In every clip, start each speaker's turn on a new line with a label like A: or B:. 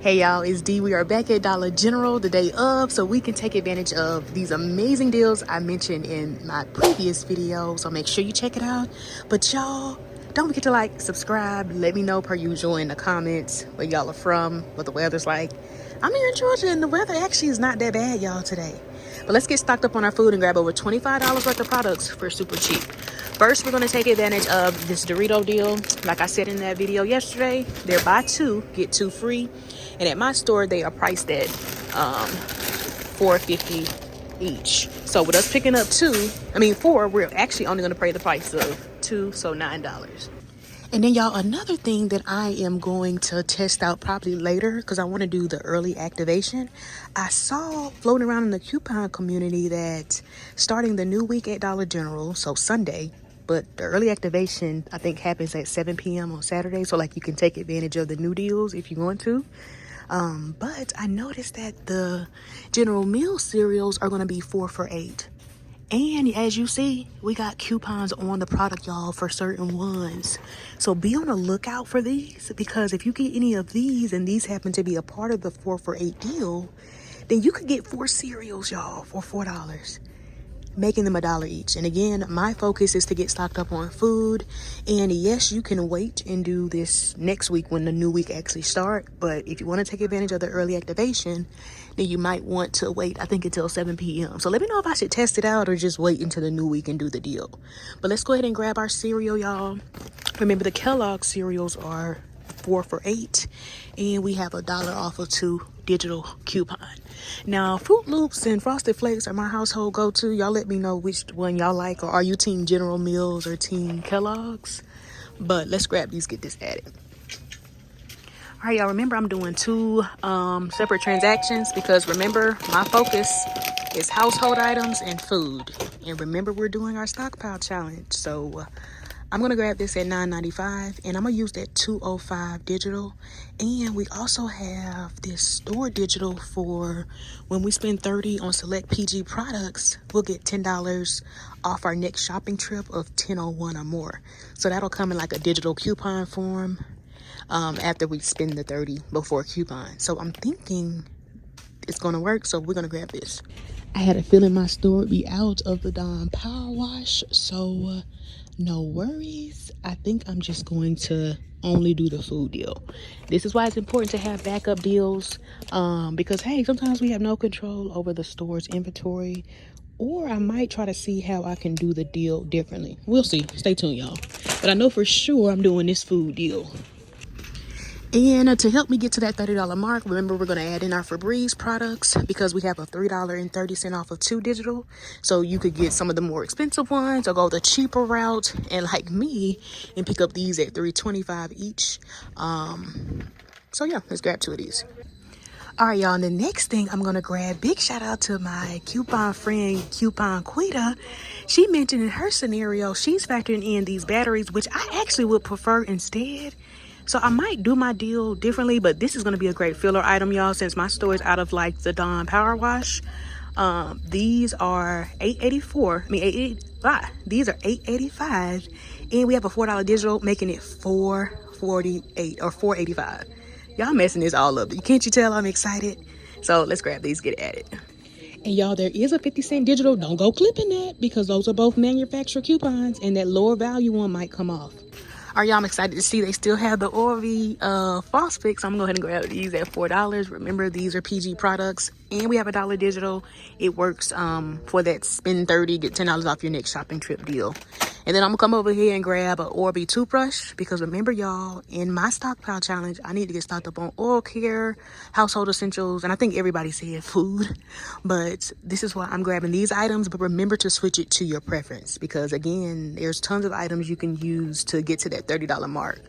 A: Hey y'all, it's D. We are back at Dollar General the day of, so we can take advantage of these amazing deals I mentioned in my previous video. So make sure you check it out. But y'all, don't forget to like, subscribe, let me know per usual in the comments where y'all are from, what the weather's like. I'm here in Georgia and the weather actually is not that bad, y'all, today. But let's get stocked up on our food and grab over $25 worth of products for super cheap. First, we're going to take advantage of this Dorito deal. Like I said in that video yesterday, they're buy two, get two free. And at my store, they are priced at $4.50 each. So with us picking up four, we're actually only going to pay the price of two, so $9. And then y'all, another thing that I am going to test out probably later because I want to do the early activation. I saw floating around in the coupon community that starting the new week at Dollar General, so Sunday, but the early activation I think happens at 7 p.m. on Saturday, so like you can take advantage of the new deals if you want to. But I noticed that the General Mills cereals are going to be 4 for $8. And as you see, we got coupons on the product, y'all, for certain ones. So be on the lookout for these, because if you get any of these and these happen to be a part of the 4 for $8 deal, then you could get 4 cereals, y'all, for $4, making them $1 each. And again, my focus is to get stocked up on food. And yes, you can wait and do this next week when the new week actually starts. But if you want to take advantage of the early activation, then you might want to wait, I think, until 7 p.m. So let me know if I should test it out or just wait until the new week and do the deal. But let's go ahead and grab our cereal, y'all. Remember, the Kellogg's cereals are 4 for $8, and we have $1 off of 2 digital coupon. Now, Fruit Loops and Frosted Flakes are my household go-to. Y'all let me know which one y'all like, or are you team General Mills or team Kellogg's? But let's grab these, get this added. All right, y'all, remember I'm doing 2 separate transactions because remember, my focus is household items and food. And remember, we're doing our stockpile challenge. So I'm going to grab this at $9.95 and I'm going to use that $2.05 digital. And we also have this store digital for when we spend $30 on select PG products, we'll get $10 off our next shopping trip of $10.01 or more. So that'll come in like a digital coupon form after we spend the $30 before coupon. So I'm thinking it's going to work. So we're going to grab this. I had a feeling my store would be out of the Dawn Power Wash. So no worries. I think I'm just going to only do the food deal. This is why it's important to have backup deals because, hey, sometimes we have no control over the store's inventory, or I might try to see how I can do the deal differently. We'll see. Stay tuned, y'all. But I know for sure I'm doing this food deal. And to help me get to that $30 mark, remember we're going to add in our Febreze products because we have a $3.30 off of 2 digital. So you could get some of the more expensive ones or go the cheaper route and like me and pick up these at $3.25 each. So yeah, let's grab 2 of these. All right, y'all, and the next thing I'm going to grab, big shout out to my coupon friend, Coupon Quita. She mentioned in her scenario, she's factoring in these batteries, which I actually would prefer instead. So I might do my deal differently, but this is going to be a great filler item, y'all, since my store is out of like the Dawn Power Wash. These are $8.85. These are $8.85, and we have a $4 digital, making it $4.48 or $4.85. Y'all messing this all up. Can't you tell I'm excited? So let's grab these, get it added. And y'all, there is a 50-cent digital. Don't go clipping that because those are both manufacturer coupons, and that lower value one might come off. All right, y'all, I'm excited to see they still have the Orvie False Fix. I'm going to go ahead and grab these at $4. Remember, these are PG products, and we have $1 digital. It works for that spend $30, get $10 off your next shopping trip deal. And then I'm going to come over here and grab an Orvie toothbrush because remember, y'all, in my stockpile challenge, I need to get stocked up on oral care, household essentials, and I think everybody said food. But this is why I'm grabbing these items. But remember to switch it to your preference because, again, there's tons of items you can use to get to that $30 mark.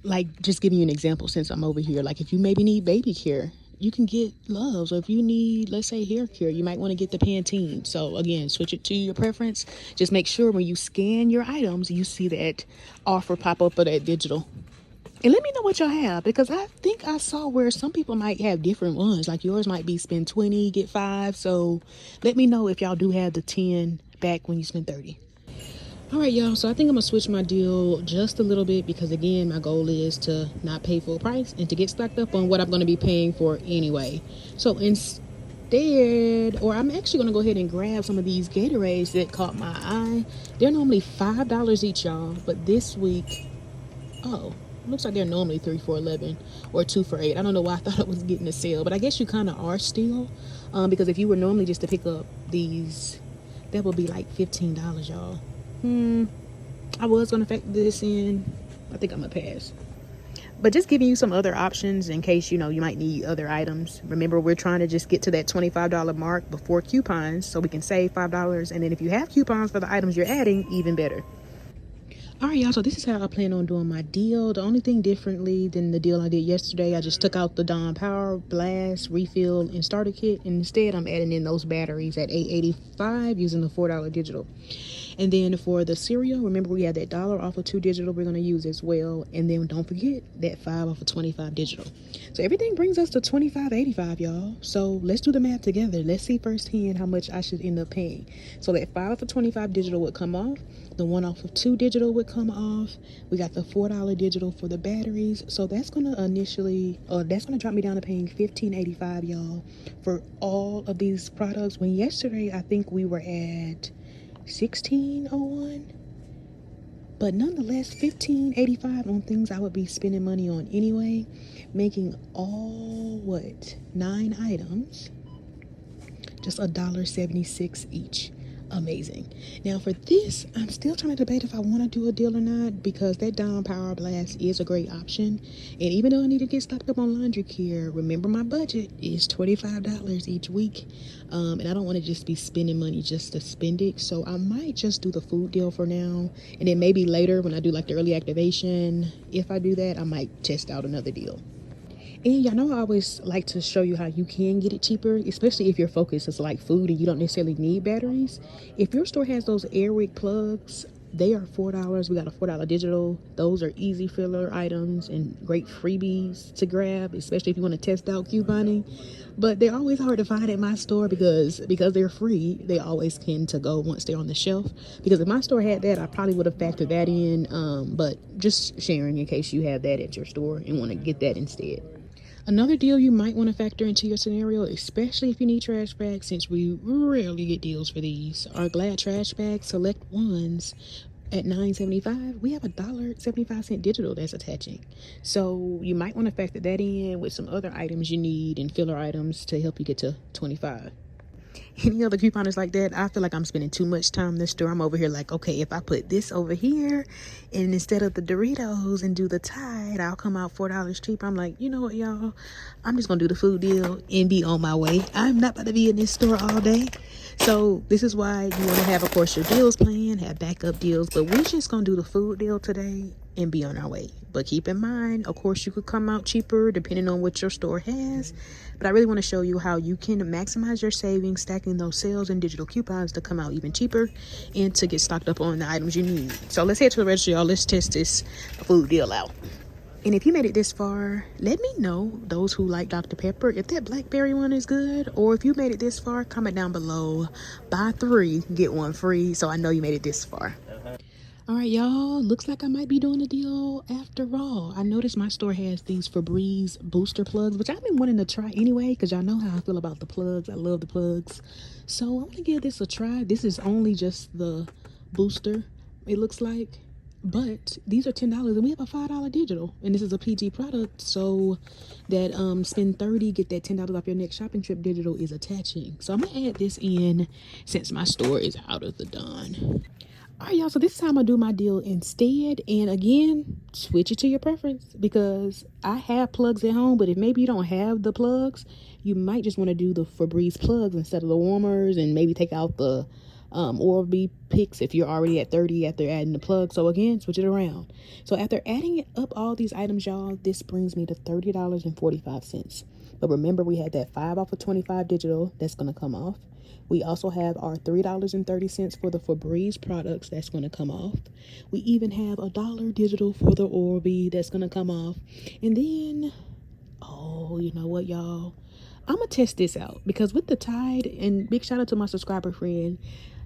A: Like, just giving you an example since I'm over here. Like, if you maybe need baby care, you can get Love's, or if you need, let's say, hair care, you might want to get the Pantene. So again, switch it to your preference. Just make sure when you scan your items, you see that offer pop up of that digital. And let me know what y'all have, because I think I saw where some people might have different ones. Like yours might be spend 20, get 5. So let me know if y'all do have the 10 back when you spend 30. All right, y'all. So I think I'm gonna switch my deal just a little bit because again, my goal is to not pay full price and to get stocked up on what I'm gonna be paying for anyway. So instead, or I'm actually gonna go ahead and grab some of these Gatorades that caught my eye. They're normally $5 each, y'all, but this week, oh, looks like they're normally 3 for $11 or 2 for $8. I don't know why I thought it was getting a sale, but I guess you kind of are still, because if you were normally just to pick up these, that would be like $15, y'all. I was gonna factor this in. I think I'm gonna pass. But just giving you some other options in case you might need other items. Remember, we're trying to just get to that $25 mark before coupons so we can save $5. And then if you have coupons for the items you're adding, even better. All right, y'all, so this is how I plan on doing my deal. The only thing differently than the deal I did yesterday, I just took out the Dawn Power Blast Refill and Starter Kit, and instead I'm adding in those batteries at $8.85 using the $4 digital. And then for the cereal, remember we had that $1 off of 2 digital we're going to use as well. And then don't forget that 5 off of 25 digital. So everything brings us to $25.85, y'all. So let's do the math together. Let's see firsthand how much I should end up paying. So that 5 off of 25 digital would come off. The 1 off of 2 digital would come off. We got the $4 digital for the batteries. So that's going to drop me down to paying $15.85, y'all, for all of these products. When yesterday, I think we were at $16.01, but nonetheless $15.85 on things I would be spending money on anyway, making all 9 items just $1.76 each. Amazing. Now for this, I'm still trying to debate if I want to do a deal or not, because that Dawn Power Blast is a great option. And even though I need to get stocked up on laundry care, remember my budget is $25 each week. And I don't want to just be spending money just to spend it. So I might just do the food deal for now. And then maybe later when I do like the early activation, if I do that, I might test out another deal. And y'all know I always like to show you how you can get it cheaper, especially if your focus is like food and you don't necessarily need batteries. If your store has those Airwick plugs, they are $4. We got a $4 digital. Those are easy filler items and great freebies to grab, especially if you want to test out couponing. But they're always hard to find at my store because they're free. They always tend to go once they're on the shelf. Because if my store had that, I probably would have factored that in. But just sharing in case you have that at your store and want to get that instead. Another deal you might want to factor into your scenario, especially if you need trash bags, since we rarely get deals for these, are Glad trash bags select ones at $9.75. We have $1.75 digital that's attaching. So you might want to factor that in with some other items you need and filler items to help you get to 25. Any other couponers like that, I feel like I'm spending too much time in this store. I'm over here like, okay, if I put this over here and instead of the Doritos and do the Tide, I'll come out $4 cheaper. I'm like, you know what, y'all? I'm just going to do the food deal and be on my way. I'm not about to be in this store all day. So this is why you want to have, of course, your deals plan, have backup deals. But we're just going to do the food deal today and be on our way. But keep in mind, of course, you could come out cheaper depending on what your store has. But I really want to show you how you can maximize your savings, stacking those sales and digital coupons to come out even cheaper and to get stocked up on the items you need. So let's head to the register, y'all. Let's test this food deal out. And if you made it this far, let me know, those who like Dr. Pepper, if that blackberry one is good. Or if you made it this far, comment down below. Buy 3, get 1 free. So I know you made it this far. All right, y'all, looks like I might be doing a deal after all. I noticed my store has these Febreze booster plugs, which I've been wanting to try anyway, because y'all know how I feel about the plugs. I love the plugs. So I'm going to give this a try. This is only just the booster, it looks like. But these are $10 and we have a $5 digital. And this is a PG product, so that spend $30, get that $10 off your next shopping trip digital is attaching. So I'm going to add this in since my store is out of the Dawn. All right, y'all, so this is how I'm gonna do my deal instead. And again, switch it to your preference, because I have plugs at home, but if maybe you don't have the plugs, you might just want to do the Febreze plugs instead of the warmers, and maybe take out the Oral-B picks if you're already at 30 after adding the plug. So again, switch it around. So after adding up all these items, y'all, this brings me to $30.45. But remember, we had that 5 off of 25 digital that's gonna come off. We also have our $3.30 for the Febreze products that's going to come off. We even have $1 digital for the Oral-B that's going to come off. And then, oh, you know what, y'all? I'm going to test this out, because with the Tide, and big shout out to my subscriber friend,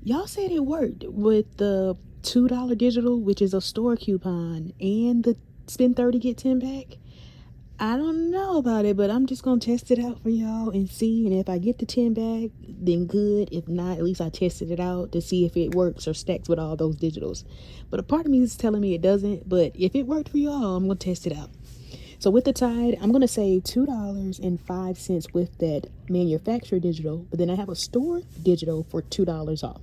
A: Y'all said it worked with the $2 digital, which is a store coupon, and the spend 30 get 10 back. I don't know about it, but I'm just gonna test it out for y'all and see. And if I get the 10 back, then good. If not, at least I tested it out to see if it works or stacks with all those digitals. But a part of me is telling me it doesn't. But if it worked for y'all, I'm gonna test it out. So with the Tide, I'm gonna save $2.05 with that manufacturer digital, but then I have a store digital for $2 off.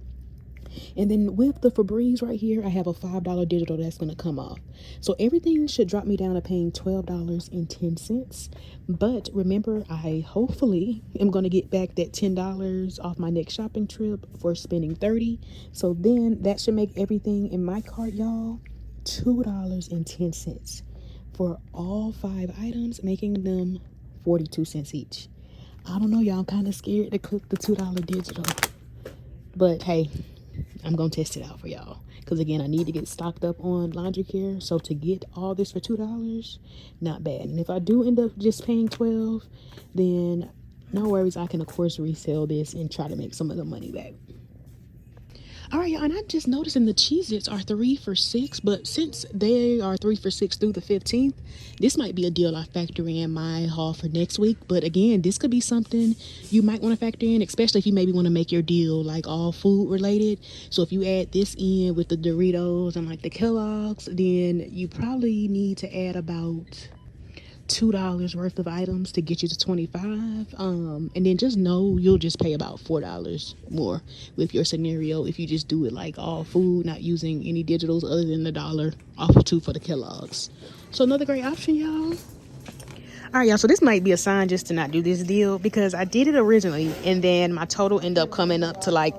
A: And then with the Febreze right here, I have a $5 digital that's going to come off. So everything should drop me down to paying $12.10. But remember, I hopefully am going to get back that $10 off my next shopping trip for spending $30. So then that should make everything in my cart, y'all, $2.10 for all 5 items, making them 42 cents each. I don't know, y'all. I'm kind of scared to click the $2 digital. But hey, I'm gonna test it out for y'all, because again, I need to get stocked up on laundry care. So to get all this for $2, not bad. And if I do end up just paying $12, then no worries, I can of course resell this and try to make some of the money back. All right, y'all, and I just noticed the Cheez-Its are 3 for $6, but since they are 3 for $6 through the 15th, this might be a deal I factor in my haul for next week. But again, this could be something you might want to factor in, especially if you maybe want to make your deal like all food related. So if you add this in with the Doritos and like the Kellogg's, then you probably need to add about $2 worth of items to get you to 25. And then just know you'll just pay about $4 more with your scenario if you just do it like all food, not using any digitals other than the dollar off of 2 for the Kellogg's. So another great option, y'all. All right, y'all, so this might be a sign just to not do this deal, because I did it originally and then my total ended up coming up to like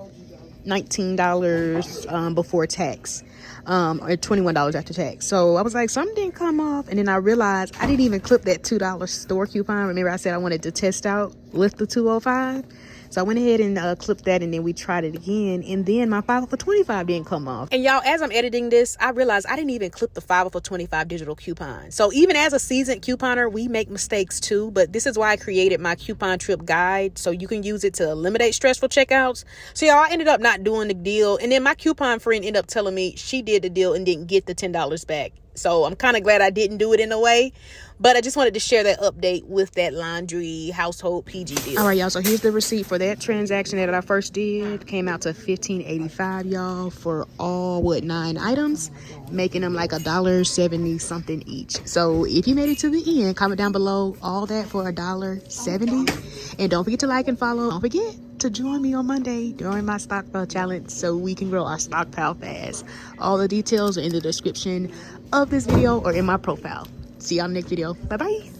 A: $19 before tax, or $21 after tax. So I was like, something didn't come off, and then I realized I didn't even clip that $2 store coupon. Remember I said I wanted to test out with the 205. So I went ahead and clipped that, and then we tried it again, and then my 5 for 25 didn't come off. And y'all, as I'm editing this, I realized I didn't even clip the 5 for 25 digital coupon. So even as a seasoned couponer, we make mistakes too, but this is why I created my coupon trip guide, so you can use it to eliminate stressful checkouts. So y'all, I ended up not doing the deal, and then my coupon friend ended up telling me she did the deal and didn't get the $10 back. So I'm kind of glad I didn't do it in a way. But I just wanted to share that update with that laundry household PG deal. All right, y'all. So here's the receipt for that transaction that I first did. Came out to $15.85, y'all, for all 9 items, making them like $1.70 something each. So if you made it to the end, comment down below all that for $1.70. And don't forget to like and follow. Don't forget to join me on Monday during my Stockpile challenge so we can grow our stockpile fast. All the details are in the description of this video or in my profile. See y'all in the next video. Bye bye.